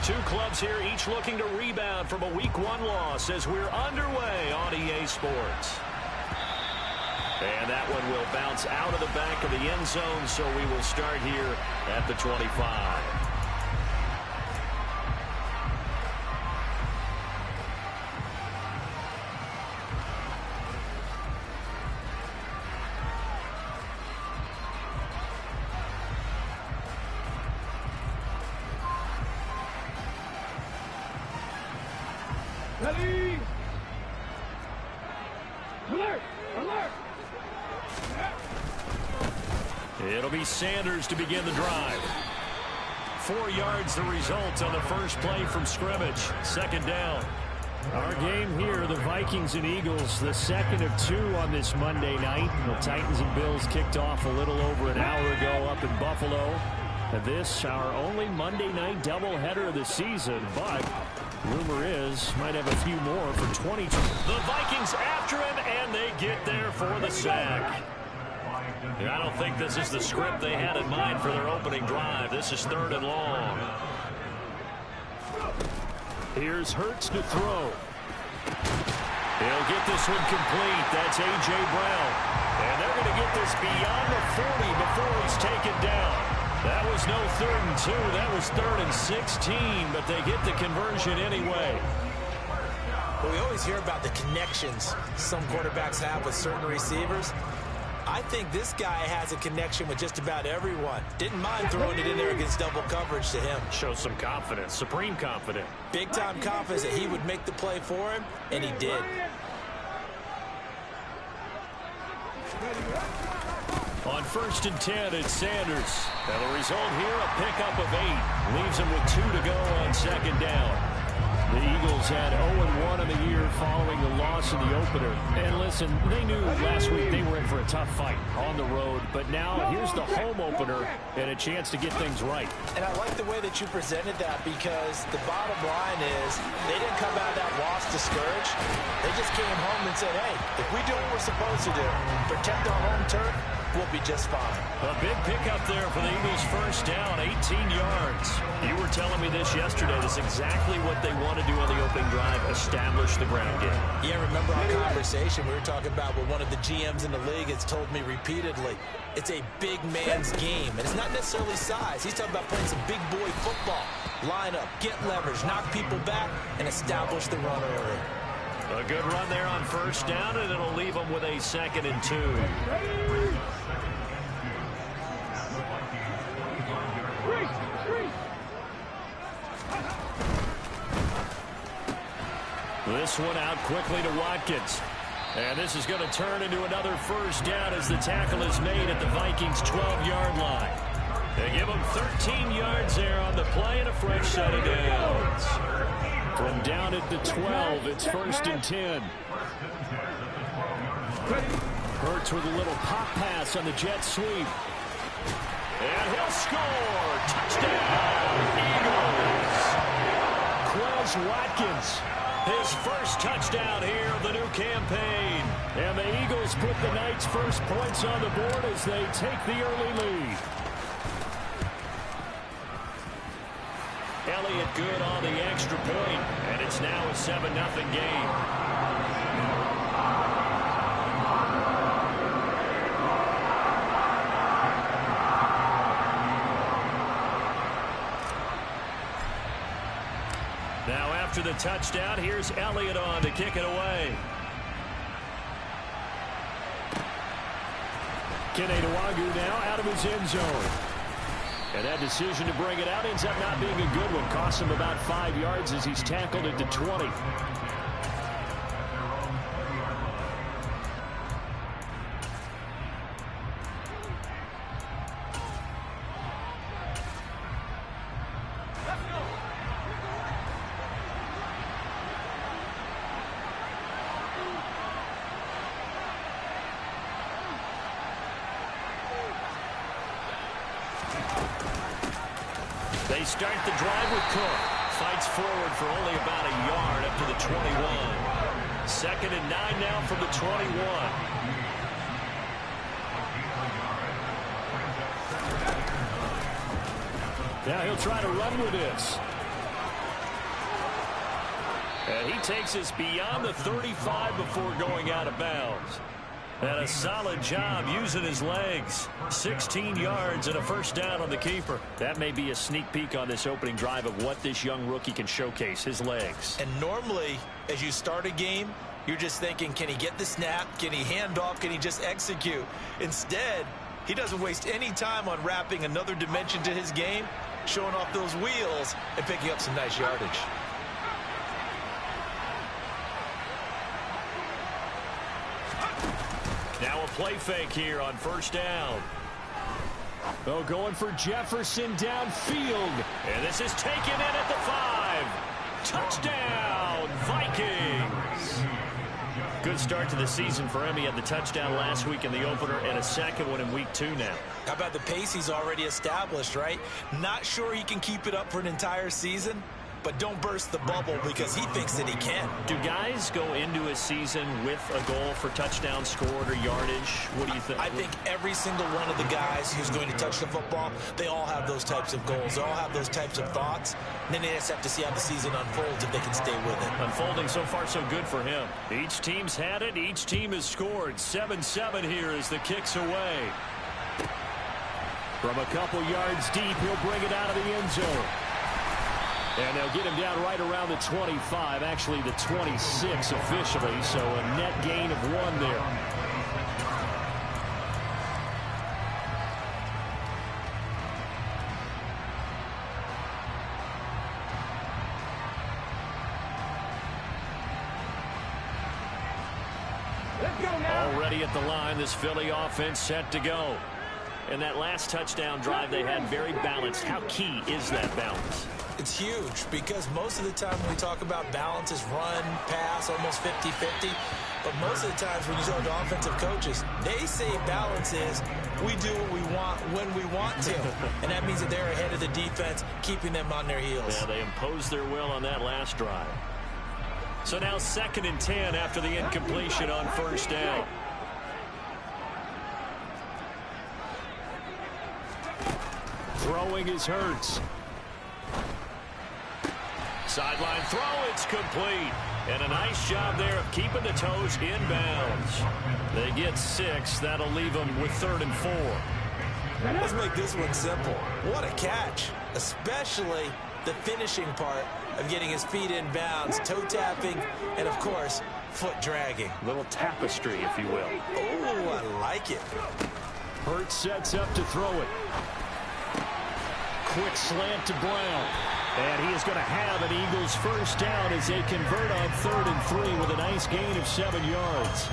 Two clubs here, each looking to rebound from a Week 1 loss as we're underway on EA Sports. And that one will bounce out of the back of the end zone, so we will start here at the 25. Ready? Alert! Alert! It'll be Sanders to begin the drive. 4 yards the result on the first play from scrimmage. Second down. Our game here, the Vikings and Eagles, the second of 2 on this Monday night. The Titans and Bills kicked off a little over an hour ago up in Buffalo. And this, our only Monday night doubleheader of the season, but rumor is might have a few more for 20. The Vikings after him, and they get there for the sack. I don't think this is the script they had in mind for their opening drive. This is 3rd and long. Here's Hurts to throw. He'll get this one complete. That's A.J. Brown. And they're going to get this beyond the 40 before he's taken down. That was no 3rd and 2. That was 3rd and 16, but they get the conversion anyway. Well, we always hear about the connections some quarterbacks have with certain receivers. I think this guy has a connection with just about everyone. Didn't mind throwing it in there against double coverage to him. Shows some confidence, supreme confidence. Big-time confidence that he would make the play for him, and he did. On 1st and 10, it's Sanders. And the result here, a pickup of 8. Leaves him with 2 to go on 2nd down. The Eagles had 0-1 in the year following the loss in the opener. And listen, they knew last week they were in for a tough fight on the road. But now here's the home opener and a chance to get things right. And I like the way that you presented that, because the bottom line is they didn't come out of that loss discouraged. They just came home and said, hey, if we do what we're supposed to do, protect our home turf, we'll be just fine. A big pickup there for the Eagles. First down, 18 yards. You were telling me this yesterday. That's exactly what they want to do on the opening drive, establish the ground game. Yeah, remember our conversation we were talking about with one of the GMs in the league has told me repeatedly, it's a big man's game. And it's not necessarily size. He's talking about playing some big boy football. Line up, get leverage, knock people back, and establish the run early. A good run there on first down, and it'll leave them with a 2nd and 2. This one out quickly to Watkins. And this is going to turn into another first down as the tackle is made at the Vikings' 12-yard line. They give them 13 yards there on the play and a fresh set of downs. From down at the 12, it's 1st and 10. Hurts with a little pop pass on the jet sweep. And he'll score. Touchdown, Eagles. Quez Watkins, his first touchdown here of the new campaign. And the Eagles put the Knights' first points on the board as they take the early lead. Elliott good on the extra point, and it's now a 7-0 game. Now after the touchdown, here's Elliott on to kick it away. Kene Nwangwu now out of his end zone. And that decision to bring it out ends up not being a good one. Costs him about 5 yards as he's tackled at the 20. They start the drive with Cook. Fights forward for only about a yard up to the 21. 2nd and 9 now from the 21. Now he'll try to run with this. And he takes us beyond the 35 before going out of bounds. And a solid job using his legs. 16 yards and a first down on the keeper. That may be a sneak peek on this opening drive of what this young rookie can showcase, his legs. And normally, as you start a game, you're just thinking, can he get the snap? Can he hand off? Can he just execute? Instead, he doesn't waste any time on wrapping another dimension to his game, showing off those wheels, and picking up some nice yardage. Now a play fake here on first down. Oh, going for Jefferson downfield. And this is taken in at the 5. Touchdown, Vikings. Good start to the season for him. He had the touchdown last week in the opener and a second one in week 2 now. How about the pace he's already established, right? Not sure he can keep it up for an entire season, but don't burst the bubble because he thinks that he can. Do guys go into a season with a goal for touchdown scored or yardage? What do you think? I think every single one of the guys who's going to touch the football, they all have those types of goals. They all have those types of thoughts. And then they just have to see how the season unfolds if they can stay with it. Unfolding so far so good for him. Each team's had it. Each team has scored. 7-7 here as the kick's away. From a couple yards deep, he'll bring it out of the end zone. And they'll get him down right around the 25, actually the 26 officially, so a net gain of 1 there. Let's go now. Already at the line, this Philly offense set to go. And that last touchdown drive they had very balanced. How key is that balance? It's huge because most of the time when we talk about balance is run, pass, almost 50-50. But most of the times when you talk to offensive coaches, they say balance is we do what we want when we want to. And that means that they're ahead of the defense, keeping them on their heels. Yeah, they imposed their will on that last drive. So now 2nd and 10 after the incompletion on first down. Throwing is Hurts. Sideline throw, it's complete. And a nice job there of keeping the toes inbounds. They get 6. That'll leave them with 3rd and 4. Let's make this one simple. What a catch, especially the finishing part of getting his feet in bounds, toe tapping, and of course, foot dragging. Little tapestry, if you will. Oh, I like it. Hurts sets up to throw it. Quick slant to Brown. And he is going to have an Eagles first down as they convert on 3rd and 3 with a nice gain of 7 yards.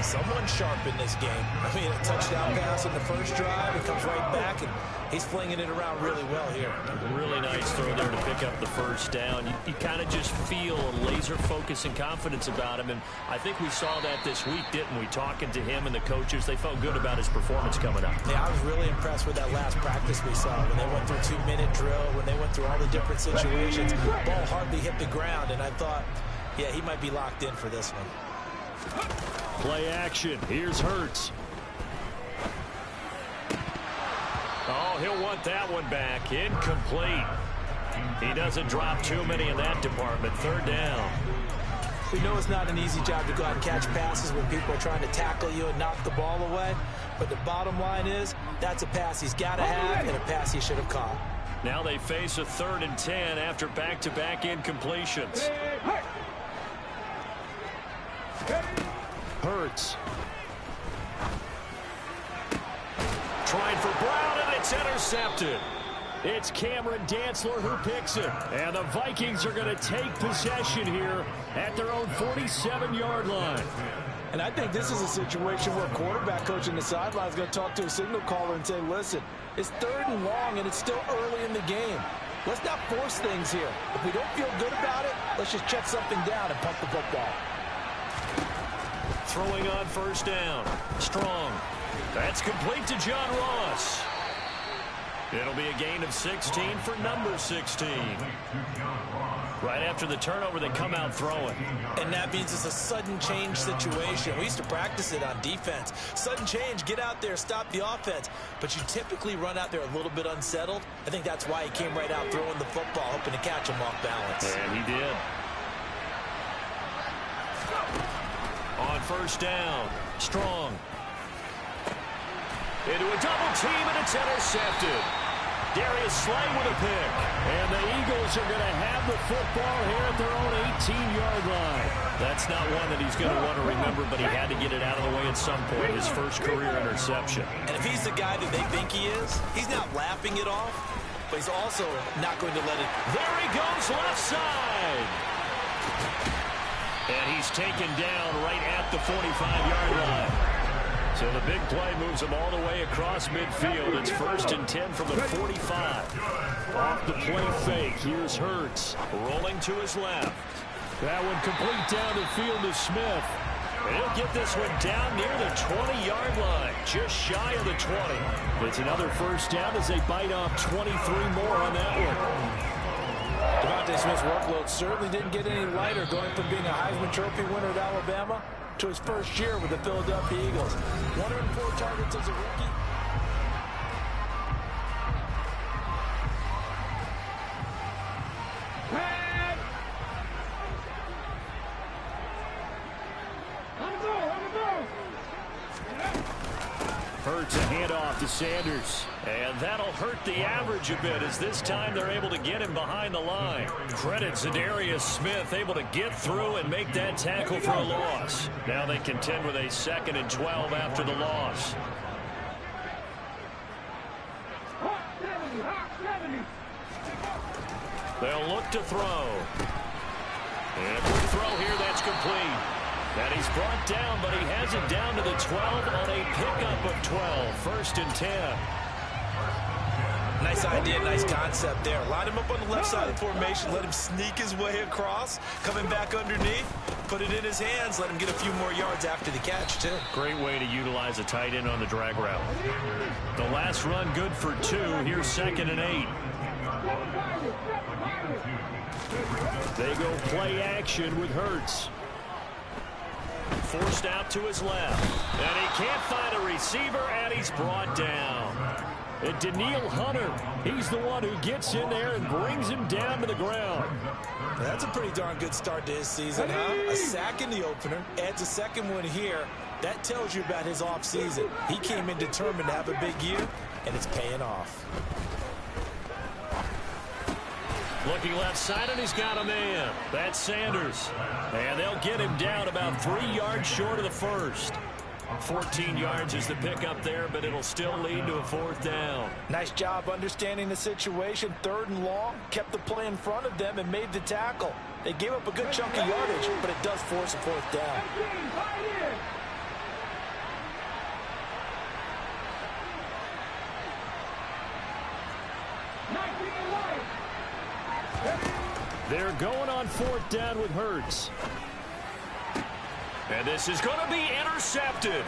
Someone sharp in this game. I mean, a touchdown pass in the first drive. He comes right back, and he's flinging it around really well here. Really nice throw there to pick up the first down. You kind of just feel a laser focus and confidence about him, and I think we saw that this week, didn't we? Talking to him and the coaches, they felt good about his performance coming up. Yeah, I was really impressed with that last practice we saw when they went through 2-minute drill, when they went through all the different situations. Ball hardly hit the ground, and I thought, yeah, he might be locked in for this one. Play action. Here's Hurts. Oh, he'll want that one back. Incomplete. He doesn't drop too many in that department. 3rd down. We know it's not an easy job to go out and catch passes when people are trying to tackle you and knock the ball away. But the bottom line is that's a pass he's got to have and a pass he should have caught. Now they face a 3rd and 10 after back-to-back incompletions. Hurts. Trying for Brown, and it's intercepted. It's Cameron Dantzler who picks it. And the Vikings are going to take possession here at their own 47-yard line. And I think this is a situation where a quarterback coach in the sideline is going to talk to a signal caller and say, listen, it's 3rd and long, and it's still early in the game. Let's not force things here. If we don't feel good about it, let's just check something down and pump the football. Throwing on first down. Strong. That's complete to John Ross. It'll be a gain of 16 for number 16. Right after the turnover, they come out throwing. And that means it's a sudden change situation. We used to practice it on defense. Sudden change, get out there, stop the offense. But you typically run out there a little bit unsettled. I think that's why he came right out throwing the football, hoping to catch him off balance. And he did. first down. Strong. Into a double team, and it's intercepted. Darius Slay with a pick. And the Eagles are going to have the football here at their own 18-yard line. That's not one that he's going to want to remember, but he had to get it out of the way at some point. His first career interception. And if he's the guy that they think he is, he's not laughing it off, but he's also not going to let it. There he goes, left side. And he's taken down right at the 45-yard line. So the big play moves him all the way across midfield. It's 1st and 10 from the 45. Off the play fake. Here's Hurts. Rolling to his left. That one complete down the field to Smith. And he'll get this one down near the 20-yard line. Just shy of the 20. It's another first down as they bite off 23 more on that one. DeVonta Smith's workload certainly didn't get any lighter, going from being a Heisman Trophy winner at Alabama to his first year with the Philadelphia Eagles. 104 targets as a rookie. Hurts a handoff to Sanders. And that'll hurt the average a bit, as this time they're able to get him behind the line. Credit Zadarius Smith, able to get through and make that tackle for a loss. Now they contend with a 2nd and 12 after the loss. They'll look to throw. And a quick throw here, that's complete. And he's brought down, but he has it down to the 12 on a pickup of 12. 1st and 10. Nice idea, nice concept there. Line him up on the left side of the formation, let him sneak his way across, coming back underneath, put it in his hands, let him get a few more yards after the catch, too. Great way to utilize a tight end on the drag route. The last run good for 2. Here's 2nd and 8. They go play action with Hurts. Forced out to his left. And he can't find a receiver, and he's brought down. And Danielle Hunter, he's the one who gets in there and brings him down to the ground. That's a pretty darn good start to his season, huh? A sack in the opener, adds a second one here. That tells you about his offseason. He came in determined to have a big year, and it's paying off. Looking left side, and he's got a man. That's Sanders. And they'll get him down about 3 yards short of the first. 14 yards is the pickup there, but it'll still lead to a 4th down. Nice job understanding the situation. 3rd and long, kept the play in front of them and made the tackle. They gave up a good chunk of yardage, but it does force a 4th down. They're going on 4th down with Hurts. And this is going to be intercepted.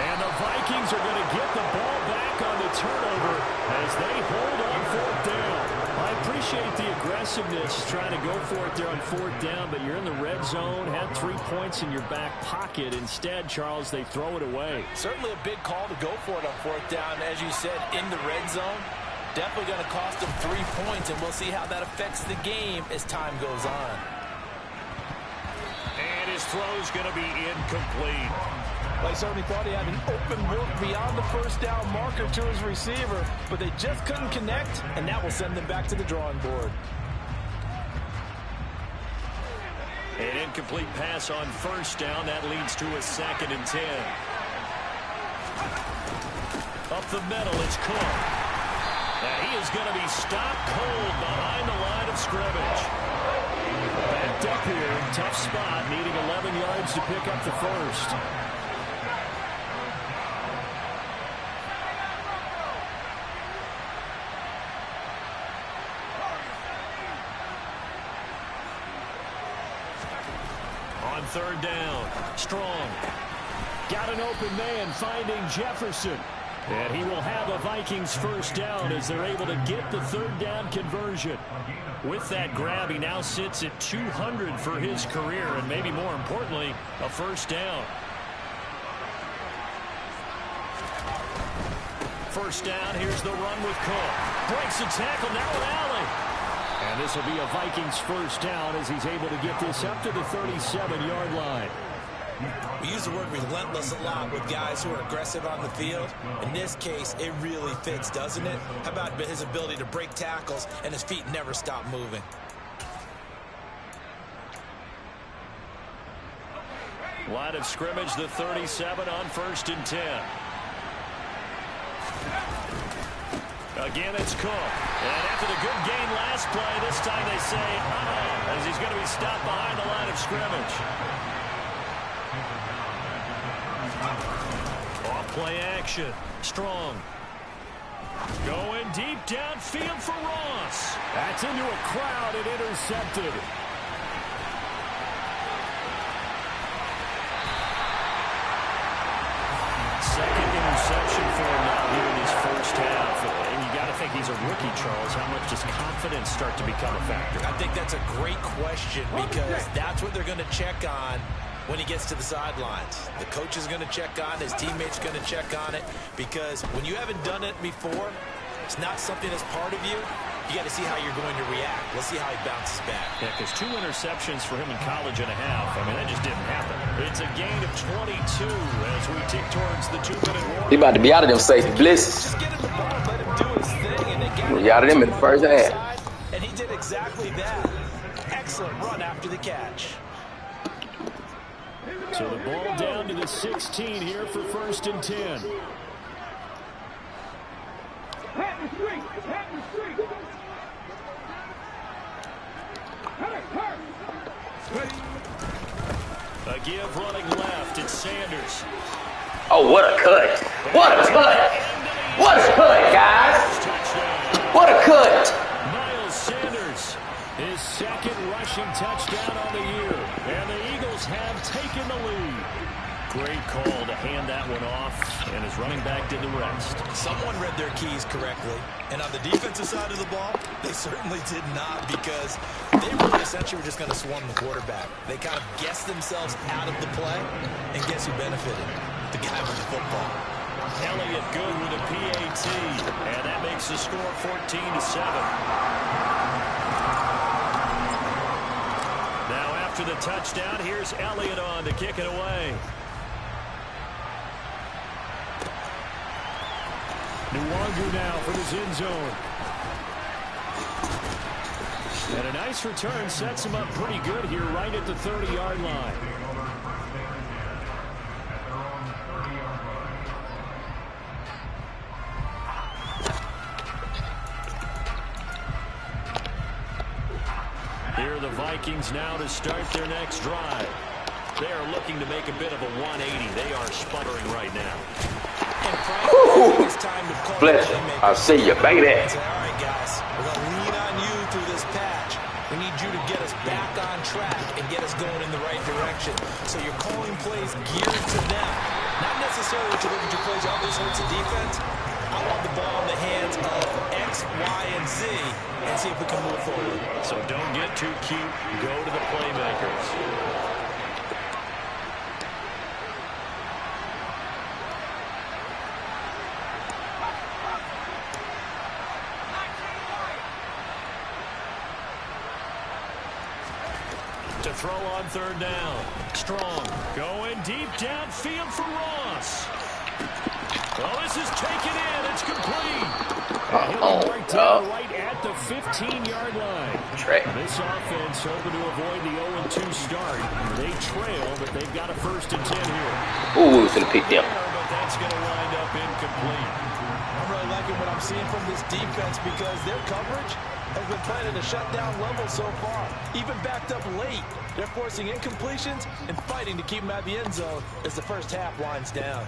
And the Vikings are going to get the ball back on the turnover as they hold on 4th down. I appreciate the aggressiveness trying to go for it there on 4th down, but you're in the red zone, had 3 points in your back pocket. Instead, Charles, they throw it away. Certainly a big call to go for it on 4th down. As you said, in the red zone, definitely going to cost them 3 points, and we'll see how that affects the game as time goes on. And his throw's going to be incomplete. They certainly thought he had an open look beyond the 1st down marker to his receiver, but they just couldn't connect, and that will send them back to the drawing board. An incomplete pass on 1st down. That leads to a 2nd and 10. Up the middle, it's Cook. And he is going to be stopped cold behind the line of scrimmage. Backed up here, tough spot, needing 11 yards to pick up the first. On 3rd down, Strong. Got an open man finding Jefferson. And he will have a Vikings 1st down as they're able to get the 3rd down conversion. With that grab, he now sits at 200 for his career, and maybe more importantly, a 1st down. 1st down, here's the run with Cook. Breaks the tackle, now an alley. And And this will be a Vikings first down as he's able to get this up to the 37-yard line. We use the word relentless a lot with guys who are aggressive on the field. In this case, it really fits, doesn't it? How about his ability to break tackles and his feet never stop moving? Line of scrimmage, the 37 on 1st and 10. Again, it's Cook. And after the good gain last play, this time they say, as he's going to be stopped behind the line of scrimmage. Off play action. Strong. Going deep downfield for Ross. That's into a crowd and intercepted. Second interception for him now here in his first half. And you got to think he's a rookie, Charles. How much does confidence start to become a factor? I think that's a great question because that's what they're going to check on when he gets to the sidelines. The coach is going to check on it. His teammates going to check on it because when you haven't done it before, it's not something that's part of you. You got to see how you're going to react. Let's see how he bounces back. Yeah, because 2 interceptions for him in college and a half. I mean, that just didn't happen. It's a gain of 22 as we tick towards the 2-minute warning. He about to be out of them safety blitzes. Just get him the ball, let him do his thing, and they got He out of them in the first half. And he did exactly that. Excellent run after the catch. So the ball down to the 16 here for 1st and 10. Pat the street! Pat the street! A give running left. It's Sanders. Oh, what a cut. What a cut. What a cut, guys. What a cut. Miles Sanders, his second rushing touchdown on the year. And the Eagles have taken the lead. Great call to hand that one off, and his running back did the rest. Someone read their keys correctly. And on the defensive side of the ball, they certainly did not because they really essentially were just going to swarm the quarterback. They kind of guessed themselves out of the play, and guess who benefited? The guy with the football. Elliott good with a PAT, and that makes the score 14-7. Now after the touchdown, here's Elliott on to kick it away. Nwangu now for his end zone. And a nice return sets him up pretty good here right at the 30-yard line. Here are the Vikings now to start their next drive. They are looking to make a bit of a 180. They are sputtering right now. Bless you. I'll see you, baby. All right, guys. We're going to lean on you through this patch. We need you to get us back on track and get us going in the right direction. So you're calling plays geared to them. Not necessarily to look at your plays, oh, this hurts the defense. I want the ball in the hands of X, Y, and Z and see if we can move forward. So don't get too cute. Go to the playmakers. To throw on 3rd down. Strong. Going deep downfield for Ross. Well, this is taken in. It's complete. Right at the 15-yard line. This offense hoping to avoid the 0-2 start. They trail, but they've got a 1st and 10 here. Ooh, we're going to pick them. But that's going to wind up incomplete. I'm really liking what I'm seeing from this defense because their coverage has been playing at a shutdown level so far. Even backed up late, they're forcing incompletions and fighting to keep them out of the end zone as the first half winds down.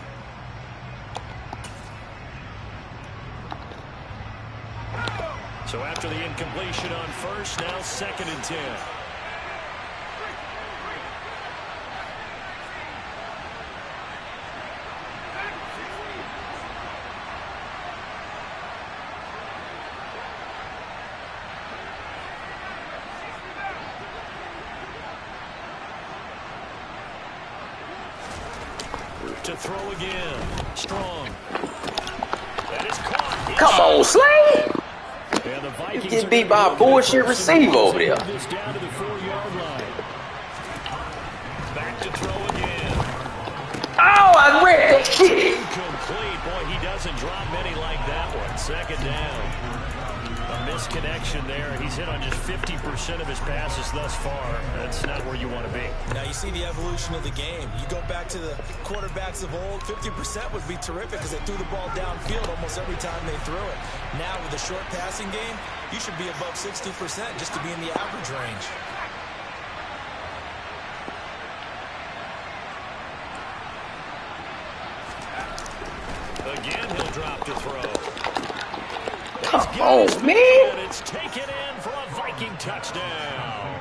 So after the incompletion on 1st, now 2nd and 10. To throw again. Strong. That is caught. Come on, Slay. And the Vikings He's getting beat by a bullshit receiver over there. This down to the 4-yard line. Back to throw again. Oh, I read that shit. Incomplete. Boy, he doesn't drop many like that one. Second down. A misconnection there. He's hit on just 50% of his passes thus far. That's not where you want to be. Now you see the evolution of the game. You go back to the quarterbacks of old, 50% would be terrific because they threw the ball downfield almost every time they threw it. Now with a short passing game, you should be above 60% just to be in the average range. Again, he'll drop to throw. Come on, man. It's taken in for a Viking touchdown.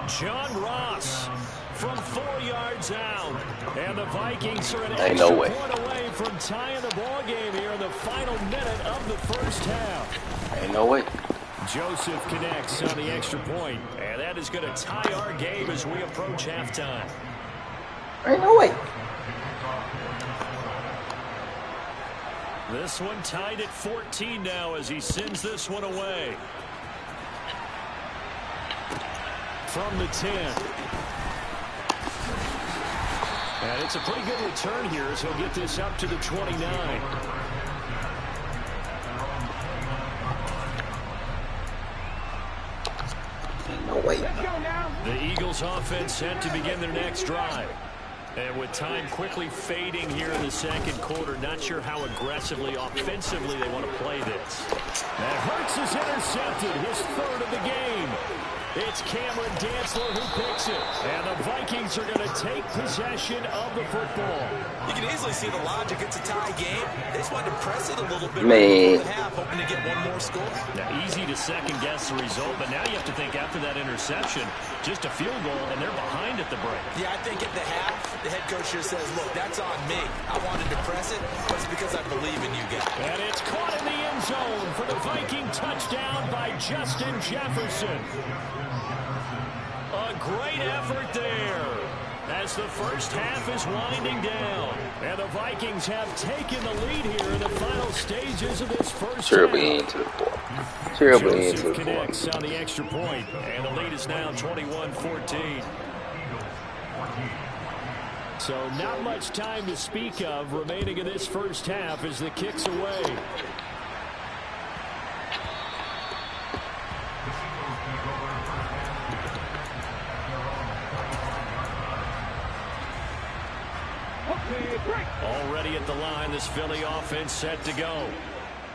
John Ross from 4 yards out. And the Vikings are an extra point away from tying the ball game here in the final minute of the first half. Ain't no way. Joseph connects on the extra point, and that is going to tie our game as we approach halftime. Ain't no way. This one tied at 14 now as he sends this one away. From the 10. And it's a pretty good return here as he'll get this up to the 29. No way. The Eagles offense set to begin their next drive. And with time quickly fading here in the second quarter, not sure how aggressively, offensively they want to play this. And Hurts is intercepted, his third of the game. It's Cameron Dantzler who picks it. And the Vikings are going to take possession of the football. You can easily see the logic. It's a tie game. They just wanted to press it a little bit. Man. Half, hoping to get one more score. Now, easy to second-guess the result, but now you have to think after that interception, just a field goal, and they're behind at the break. Yeah, I think at the half, the head coach here says, look, that's on me. I wanted to press it, but it's because I believe in you guys. And it's caught in the end zone for the Viking touchdown by Justin Jefferson. A great effort there as the first half is winding down. And the Vikings have taken the lead here in the final stages of this first Terribly half. into the fourth. Terribly into the Connects fourth. on the extra point, and the lead is now 21-14. So not much time to speak of remaining in this first half as the kick's away. Already at the line, this Philly offense set to go.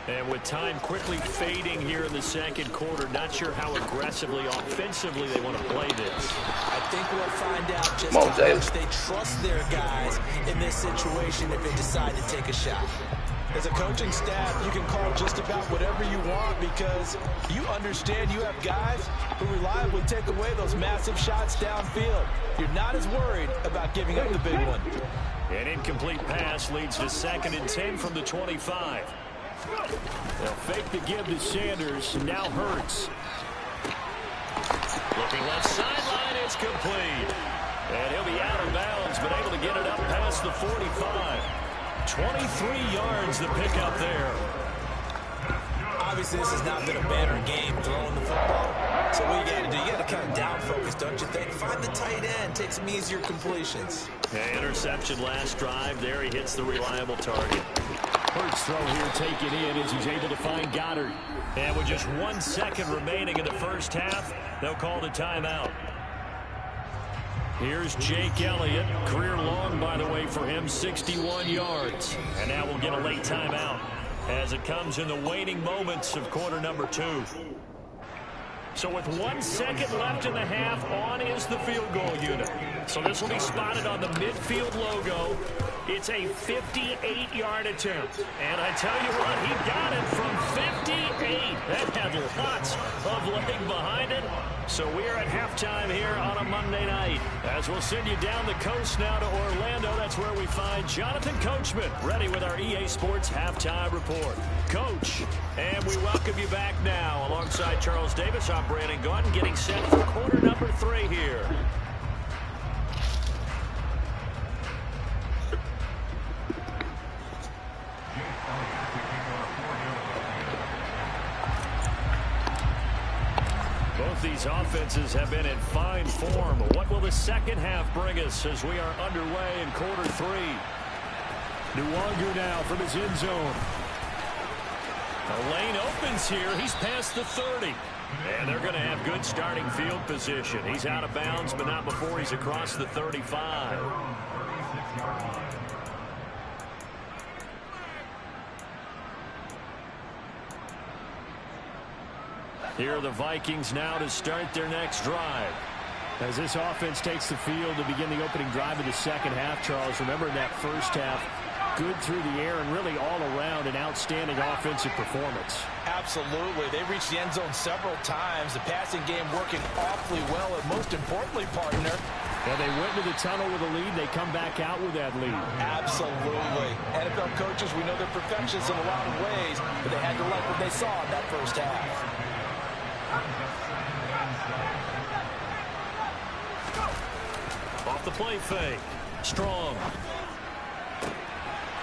And with time quickly fading here in the second quarter, not sure how aggressively, offensively they want to play this. I think we'll find out just how much they trust their guys in this situation if they decide to take a shot. As a coaching staff, you can call just about whatever you want because you understand you have guys who reliably take away those massive shots downfield. You're not as worried about giving up the big one. An incomplete pass leads to 2nd and 10 from the 25. They'll fake the give to Sanders. Now Hurts. Looking left sideline, it's complete. And he'll be out of bounds, but able to get it up past the 45. 23 yards the pickup there. Obviously, this has not been a banner game throwing the football. So what you got to do, you got to kind of down focus, don't you think? Find the tight end, take some easier completions. Interception last drive. There he hits the reliable target. Hurts throw here taken in as he's able to find Goddard. And with just 1 second remaining in the first half, they'll call the timeout. Here's Jake Elliott. Career long, by the way, for him, 61 yards. And now we'll get a late timeout as it comes in the waning moments of quarter number 2. So with 1 second left in the half, on is the field goal unit. So this will be spotted on the midfield logo. It's a 58-yard attempt. And I tell you what, he got it from 58. That had lots of leg behind it. So we're at halftime here on a Monday night. As we'll send you down the coast now to Orlando, that's where we find Jonathan Coachman, ready with our EA Sports Halftime Report. Coach, and we welcome you back now. Alongside Charles Davis, I'm Brandon Gaudin, getting set for quarter number 3 here. offenses have been in fine form. What will the second half bring us as we are underway in quarter 3? Nwangu now from his end zone. The lane opens here. He's past the 30. And they're going to have good starting field position. He's out of bounds, but not before he's across the 35. Here are the Vikings now to start their next drive. As this offense takes the field to begin the opening drive of the second half, Charles, remember in that first half, good through the air and really all around an outstanding offensive performance. Absolutely. They reached the end zone several times. The passing game working awfully well, and most importantly, partner, well, they went to the tunnel with a lead. They come back out with that lead. Absolutely. NFL coaches, we know they're perfectionists in a lot of ways, but they had to like what they saw in that first half. Off the play fake. Strong.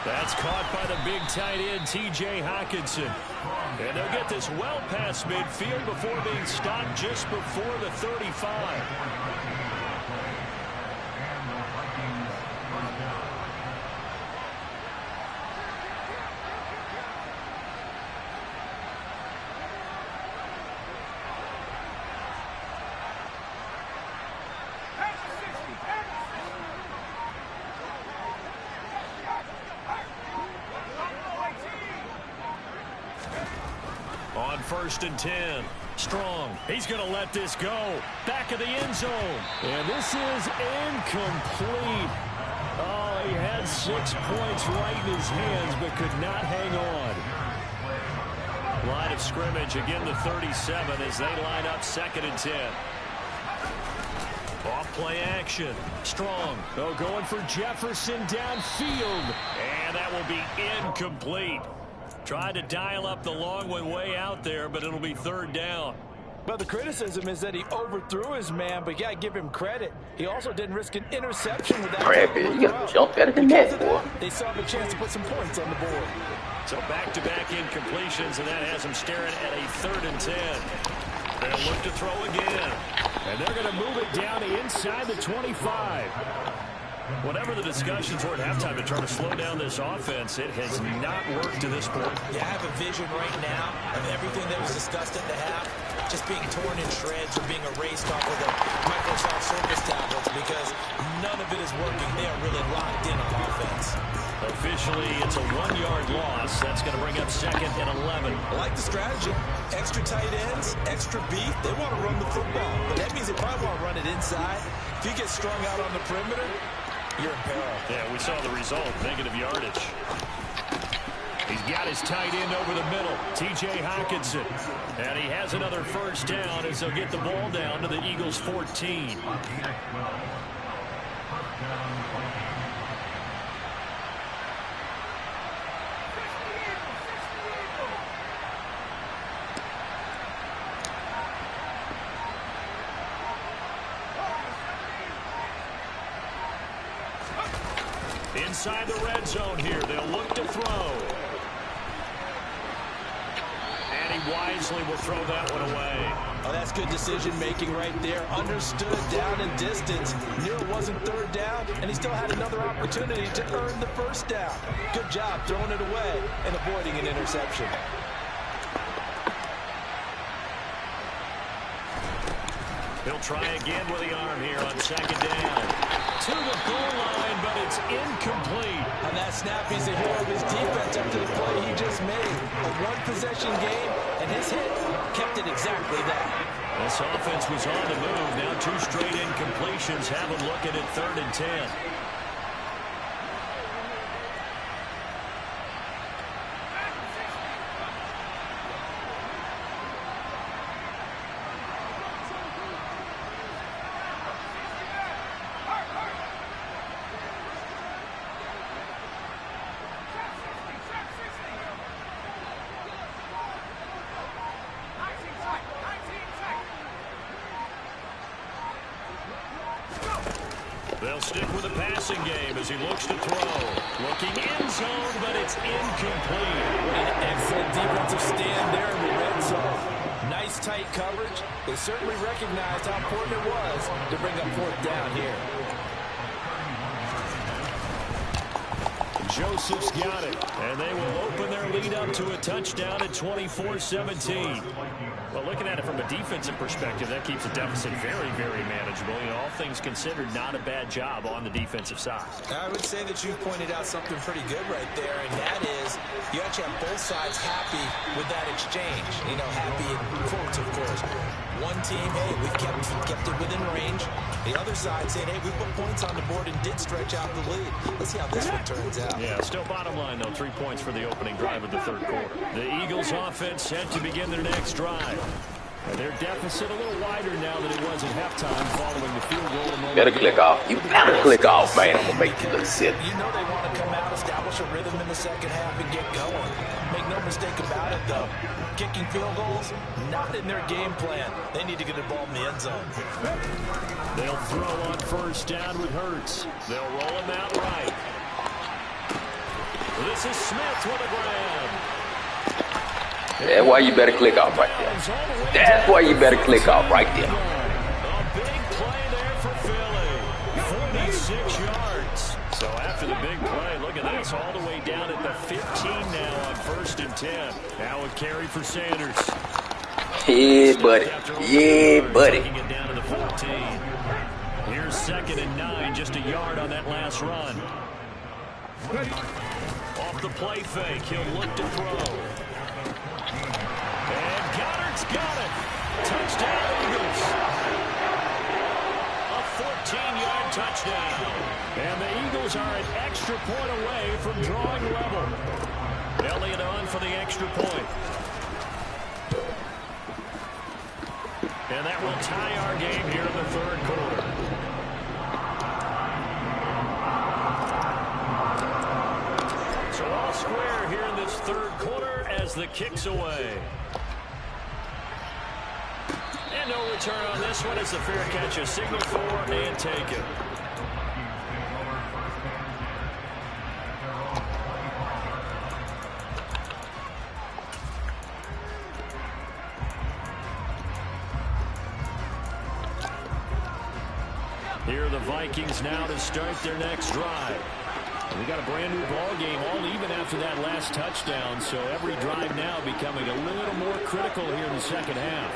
That's caught by the big tight end, T.J. Hockenson. And they'll get this well past midfield before being stopped just before the 35. On 1st and 10. Strong. He's going to let this go. Back of the end zone. And this is incomplete. Oh, he had 6 points right in his hands, but could not hang on. Line of scrimmage, again the 37 as they line up 2nd and 10. Off play action. Strong. Oh, going for Jefferson downfield. And that will be incomplete. Tried to dial up the long one way out there, but it'll be 3rd down. But the criticism is that he overthrew his man, but you got to give him credit. He also didn't risk an interception with that. Crap, you got to jump better than that, boy. They saw the chance to put some points on the board. So back-to-back incompletions, and that has them staring at a 3rd and 10. They'll look to throw again. And they're going to move it down to inside the 25. Whatever the discussions were at halftime to try to slow down this offense, it has not worked to this point. Yeah, I have a vision right now of everything that was discussed at the half just being torn in shreds or being erased off of the Microsoft Surface tablets because none of it is working. They are really locked in on offense. Officially, it's a 1-yard loss. That's going to bring up 2nd and 11. I like the strategy. Extra tight ends, extra beef. They want to run the football, but that means they probably want to run it inside. If you get strung out on the perimeter, you're in peril. Yeah, we saw the result, negative yardage. He's got his tight end over the middle, T.J. Hockenson. And he has another 1st down as they'll get the ball down to the Eagles' 14. Inside the red zone here, they'll look to throw. And he wisely will throw that one away. Oh, that's good decision-making right there. Understood down and distance. Knew it wasn't 3rd down, and he still had another opportunity to earn the 1st down. Good job throwing it away and avoiding an interception. He'll try again with the arm here on 2nd down. To the goal line, but it's incomplete. On that snap, he's a hero of his defense up to the play he just made. A one-possession game, and his hit kept it exactly that. This offense was on the move. Now 2 straight incompletions have them looking at 3rd and 10. They'll stick with the passing game as he looks to throw. Looking end zone, but it's incomplete. An excellent defensive stand there in the red zone. Nice tight coverage. They certainly recognized how important it was to bring up fourth down here. Joseph's got it, and they will open their lead up to a touchdown at 24-17. Well, looking at it from a defensive perspective, that keeps the deficit very, very manageable. You know, all things considered, not a bad job on the defensive side. I would say that you've pointed out something pretty good right there, and that is you actually have both sides happy with that exchange. You know, happy in quotes, of course. One team, hey, we've kept it within range. The other side saying, hey, we put points on the board and did stretch out the lead. Let's see how this one turns out. Yeah, still bottom line, though, 3 points for the opening drive of the third quarter. The Eagles offense set to begin their next drive. And their deficit a little wider now than it was at halftime following the field goal. Better click off. You better click off, man. I'm going to make you look silly. You know they want to come out, establish a rhythm in the second half, and get going. Make no mistake about it, though. Kicking field goals, not in their game plan. They need to get the ball in the end zone. They'll throw on first down with Hurts. They'll roll him out right. This is Smith with a grab. That's why you better click off right there. That's why you better click off right there. A big play there for Philly. 46 yards. So after the big play, look at this. All the way down at the 15 now on 1st and 10. Now a carry for Sanders. Yeah, buddy. Yeah, buddy. Taking it down to the 14. Here's 2nd and 9. Just a yard on that last run. Off the play fake. He'll look to throw. And Goddard's got it. Touchdown, Eagles. A 14-yard touchdown. And the Eagles are an extra point away from drawing level. Elliott on for the extra point. And that will tie our game here in the third quarter. So all square here in this third quarter as the kick's away. And no return on this one as the fair catch is signaled for and taken. Here are the Vikings now to start their next drive. And we got a brand new ball game, all even after that last touchdown. So every drive now becoming a little more critical here in the second half.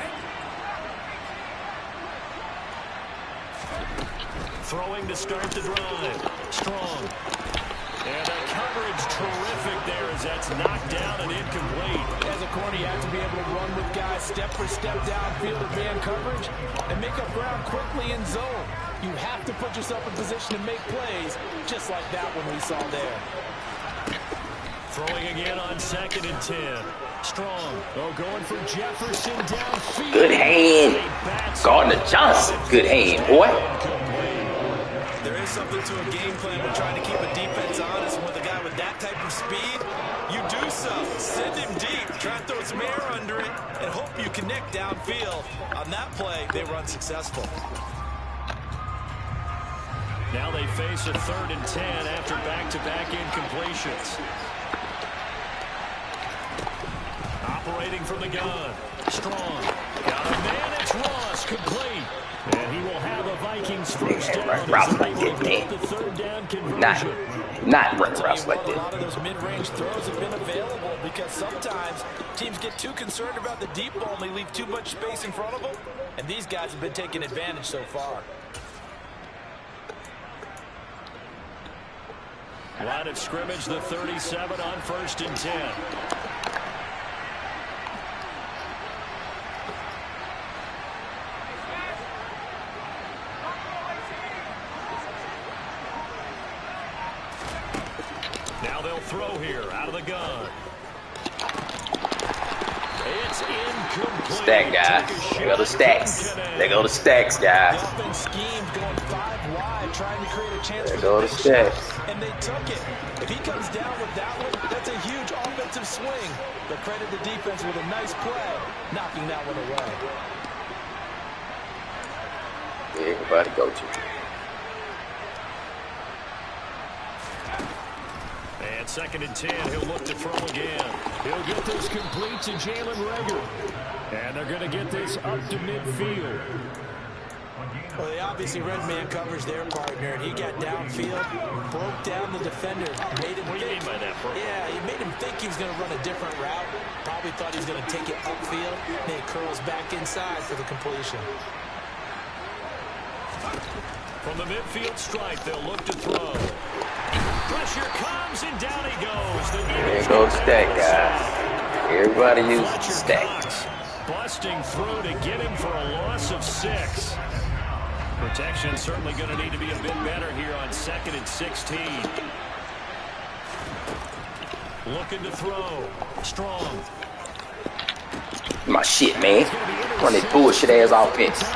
Throwing to start the drive. Strong. And the coverage terrific there as that's knocked down and incomplete. As a corner, you have to be able to run with guys step for step downfield of man coverage and make up ground quickly in zone. You have to put yourself in position to make plays, just like that one we saw there. Throwing again on 2nd and 10. Strong. Oh, going for Jefferson downfield. Good hand. Gardner Johnson. Good hand, boy. There is something to a game plan when trying to keep a defense honest. And with a guy with that type of speed, you do so. Send him deep. Try and throw some air under it and hope you connect downfield. On that play, they were unsuccessful. Now they face a 3rd and 10 after back-to-back incompletions. Operating from the gun. Strong. Got a man. It's Ross. Complete. And he will have a Vikings first down. Routes like that, man. Not running routes like A that. lot of those mid-range throws have been available because sometimes teams get too concerned about the deep ball and they leave too much space in front of them. And these guys have been taking advantage so far. Line of scrimmage, the 37 on 1st and 10. Now they'll throw here out of the gun. It's incomplete. Stack, guys. They go to stacks. They go to stacks, guys. Schemes going 5 wide, trying to create a chance They for go the to big stacks. shot, and they took it. If he comes down with that one, that's a huge offensive swing. But credit the defense with a nice play, knocking that one away. Everybody go to. 2nd and 10. He'll look to throw again. He'll get this complete to Jalen Reagor. And they're going to get this up to midfield. Well, they obviously read man coverage their partner, and he got downfield, broke down the defender, made him What do you mean by that, bro? Yeah, he made him think he was going to run a different route. Probably thought he was going to take it upfield, then he curls back inside for the completion. From the midfield stripe, they'll look to throw. Pressure comes, and down he goes. There goes Stack, guys. Everybody uses Stack. Busting through to get him for a loss of 6. Protection certainly going to need to be a bit better here on 2nd and 16. Looking to throw. Strong. My shit, man. Run this bullshit ass offense. Picked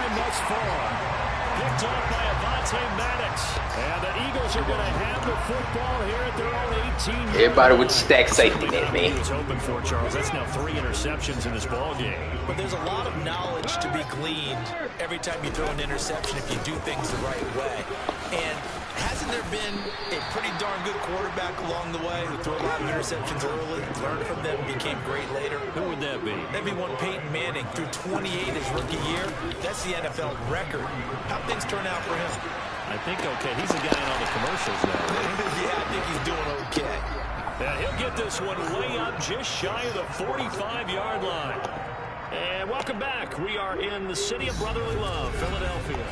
up by Avonte Maddox. And the Eagles are going to have the football here at their own 18. Everybody with the Stack safety net, man. He was hoping for, Charles. That's now 3 interceptions in this ball game. But there's a lot of knowledge to be gleaned every time you throw an interception if you do things the right way. And hasn't there been a pretty darn good quarterback along the way who threw a lot of interceptions early, learned from them, became great later? Who would that be? That'd be one Peyton Manning threw 28 his rookie year. That's the NFL record. How'd things turn out for him? I think okay. He's the guy in all the commercials now, right? Yeah, I think he's doing okay. And he'll get this one way up just shy of the 45-yard line. And welcome back. We are in the city of brotherly love, Philadelphia.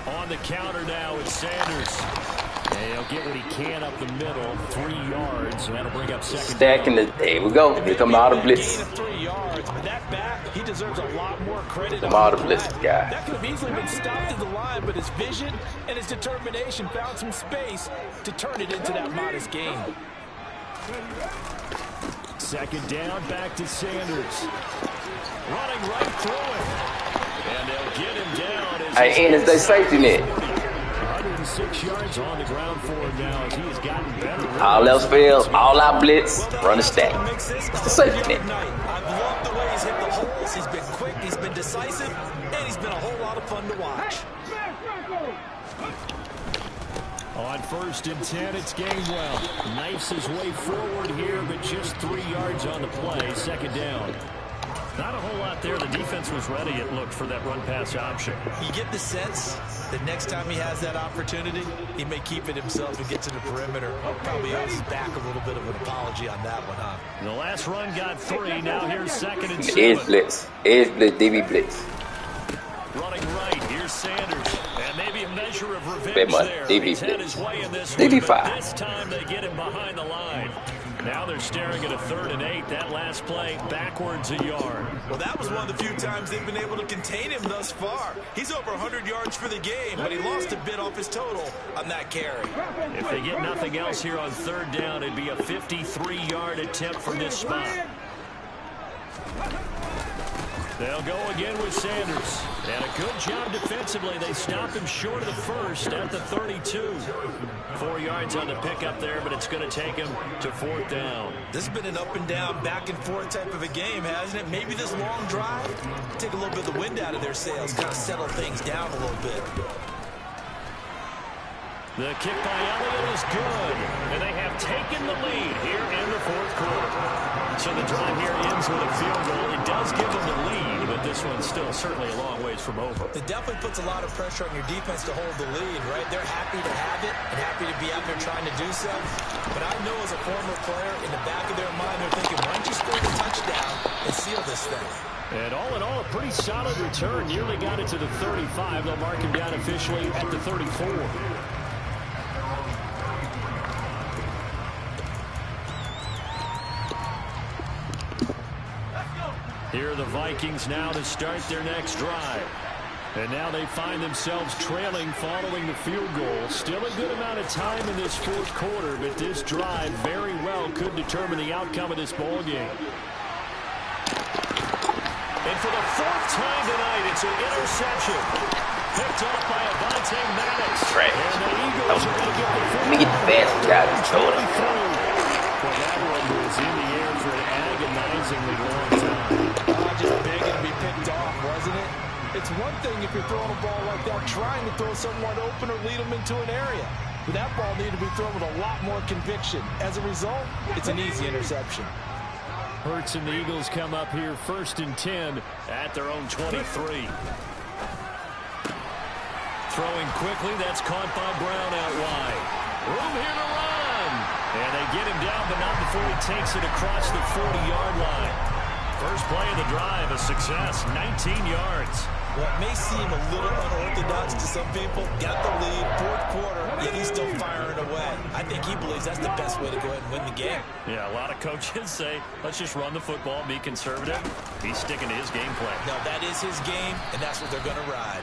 On the counter now, it's Sanders. And he'll get what he can up the middle, 3 yards, and that'll bring up 2nd. Stacking the. There we go. Here come all the blitz. Gain of 3 yards, but that back, he deserves a lot more credit. Come all the blitz, guy. That could have easily been stopped at the line, but his vision and his determination found some space to turn it into that modest gain. 2nd down, back to Sanders. Running right through it. And they'll get him down. Hey, and it's their safety net. 106 yards on the ground for him now as he has gotten better. All else fails, all out blitz, run a stack. It's the safety net. I've loved the way he's hit the holes. He's been quick, he's been decisive, and he's been a whole lot of fun to watch. On 1st and 10, it's Gainwell. Knifes his way forward here, but just 3 yards on the play. 2nd down. Not a whole lot there. The defense was ready, it looked, for that run-pass option. You get the sense that next time he has that opportunity, he may keep it himself and get to the perimeter. Probably owes his back a little bit of an apology on that one, huh? The last run got 3. Now here's 2nd and 7. Edge blitz, DB blitz. Running right, here's Sanders. And maybe a measure of revenge Bit much. there. DB He's had blitz. his way in this DB5. one, but this time they get him behind the line. Now they're staring at a 3rd and 8. That last play backwards a yard. Well, that was one of the few times they've been able to contain him thus far. He's over 100 yards for the game, but he lost a bit off his total on that carry. If they get nothing else here on 3rd down, it'd be a 53-yard attempt from this spot. They'll go again with Sanders. And a good job defensively. They stop him short of the 1st at the 32. 4 yards on the pickup there, but it's going to take him to 4th down. This has been an up and down, back and forth type of a game, hasn't it? Maybe this long drive, take a little bit of the wind out of their sails, kind of settle things down a little bit. The kick by Elliott is good, and they have taken the lead here in the 4th quarter. So the drive here ends with a field goal. It does give them the lead, but this one's still certainly a long ways from over. It definitely puts a lot of pressure on your defense to hold the lead, right? They're happy to have it and happy to be out there trying to do so. But I know as a former player, in the back of their mind, they're thinking, why don't you score the touchdown and seal this thing? And all in all, a pretty solid return. Nearly got it to the 35. They'll mark him down officially at the 34. Here are the Vikings now to start their next drive. And now they find themselves trailing following the field goal. Still a good amount of time in this 4th quarter, but this drive very well could determine the outcome of this ball game. And for the 4th time tonight, it's an interception. Picked up by Avonte Maddox. Right. And the Eagles are going to get the Let me get the fast guy. Just throw it up. Well, that one was in the air for surprisingly long time. Just begging to be picked off, wasn't it? It's one thing if you're throwing a ball like that, trying to throw someone open or lead them into an area. But that ball needed to be thrown with a lot more conviction. As a result, it's an easy interception. Hurts and the Eagles come up here 1st and 10 at their own 23. Throwing quickly, that's caught by Brown out wide. Room here to run. And they get him down, but not before he takes it across the 40-yard line. First play of the drive, a success, 19 yards. Well, it may seem a little unorthodox to some people. Got the lead, 4th quarter, yet he's still firing away. I think he believes that's the best way to go ahead and win the game. Yeah, a lot of coaches say, let's just run the football, be conservative. He's sticking to his game plan. No, that is his game, and that's what they're going to ride.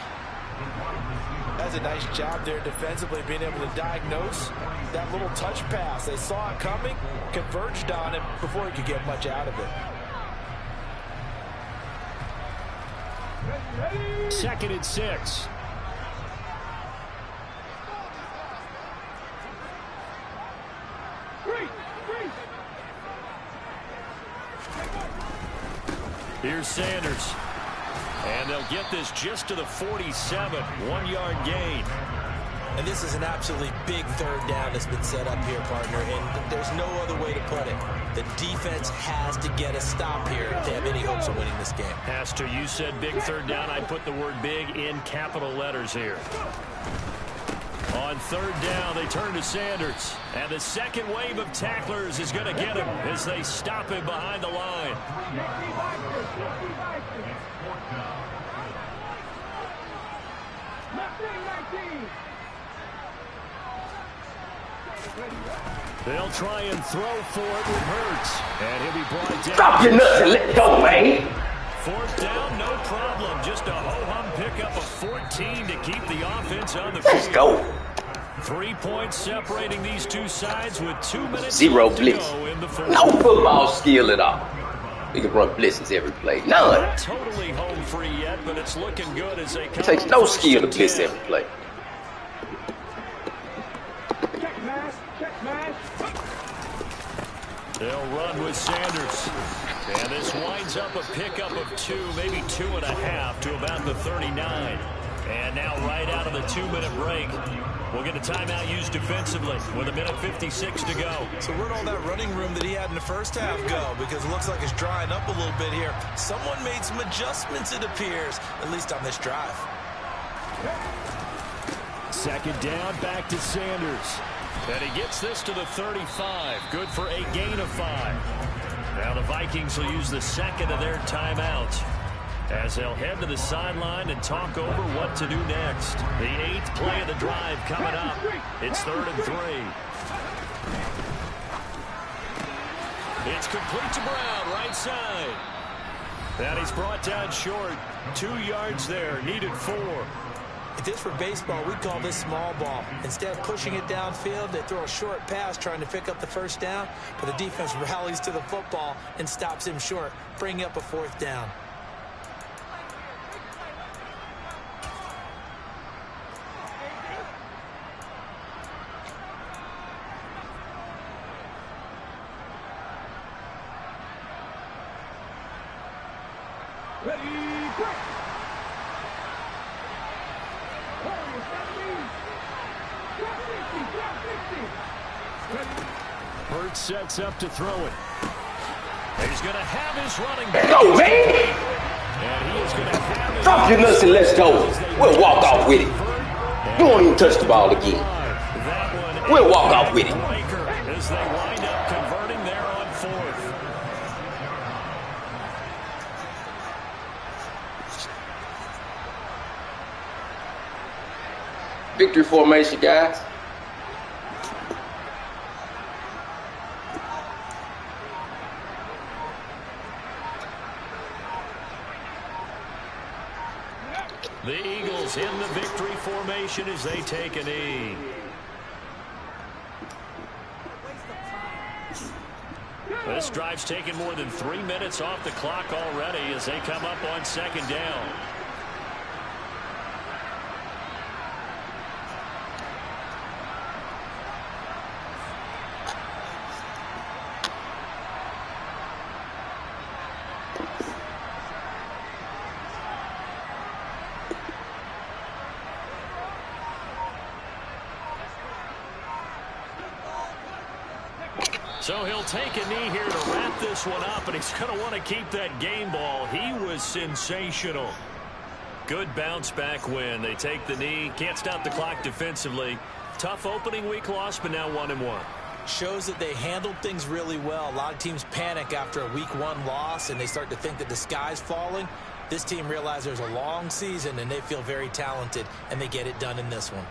That's a nice job there defensively, being able to diagnose that little touch pass. They saw it coming, converged on it before he could get much out of it. 2nd and 6. Here's Sanders. And they'll get this just to the 47. 1-yard gain. And this is an absolutely big 3rd down that's been set up here, partner. And there's no other way to put it. The defense has to get a stop here to have any hopes of winning this game. Has to. You said big 3rd down. I put the word big in capital letters here. On 3rd down, they turn to Sanders. And the second wave of tacklers is going to get him as they stop him behind the line. They'll try and throw for it with Hurts. And he'll be brought down. Drop your nuts and let go, man. 4th down, no problem. Just a ho-hum pickup of 14 to keep the offense on the field. Let's go. 3 points separating these two sides with 2 minutes Zero left to blitz. go in the 4th. No football skill at all. We can run blitzes every play. None. Not totally home free yet, but it's looking good as they come. It takes up no 1st skill to and blitz 10. every play. They'll run with Sanders. And this winds up a pickup of 2, maybe 2.5 to about the 39. And now right out of the 2-minute break, we'll get a timeout used defensively with 1:56 to go. So where'd all that running room that he had in the 1st half go? Because it looks like it's drying up a little bit here. Someone made some adjustments, it appears, at least on this drive. 2nd down, back to Sanders. And he gets this to the 35. Good for a gain of 5. Now the Vikings will use the 2nd of their timeouts as they'll head to the sideline and talk over what to do next. The 8th play of the drive coming up. It's 3rd and 3. It's complete to Brown, right side. And he's brought down short. 2 yards there, needed 4. If this were baseball, we'd call this small ball. Instead of pushing it downfield, they throw a short pass trying to pick up the 1st down, but the defense rallies to the football and stops him short, bringing up a 4th down. Hurts sets up to throw it. He's going to have his running Let's back. go, man. And he is going to have his Drop your nuts and let's go. We'll walk off with it. You won't even touch the ball again. That one We'll walk off with it. breaker as they wind up converting there on 4th. Victory formation, guys. The Eagles in the victory formation as they take a knee. This drive's taken more than 3 minutes off the clock already as they come up on 2nd down. So he'll take a knee here to wrap this one up, and he's going to want to keep that game ball. He was sensational. Good bounce back win. They take the knee. Can't stop the clock defensively. Tough opening week loss, but now 1-1. Shows that they handled things really well. A lot of teams panic after a week 1 loss, and they start to think that the sky's falling. This team realizes there's a long season, and they feel very talented, and they get it done in this one.